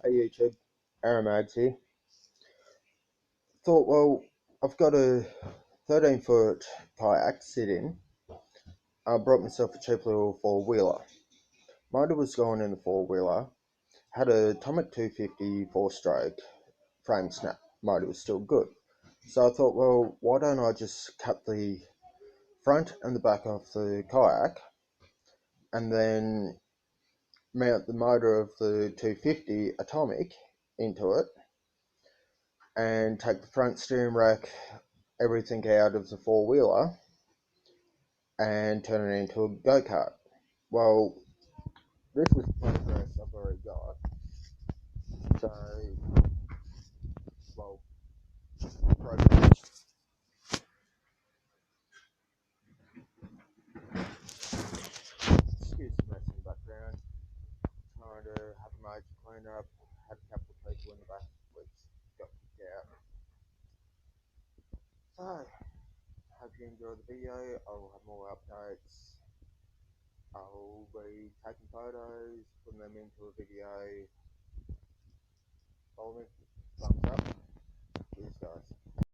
Hey YouTube, Aramads here. Thought, well, I've got a 13-foot kayak sit-in. I brought myself a cheap little four-wheeler. Motor was going in the four-wheeler. Had a Atomic 250 four-stroke frame snap. Motor was still good. So I thought, well, why don't I just cut the front and the back off the kayak and then mount the motor of the 250 Atomic into it and take the front steering rack, everything out of the four-wheeler and turn it into a go-kart. Well, this is progress I've already got. So, well, progress. Excuse the mess in the background. Trying to have a major clean up. Had a couple of people in the back which got kicked out. So, hope you enjoyed the video. I will have more updates. I'll be taking photos, putting them into a video. Follow me.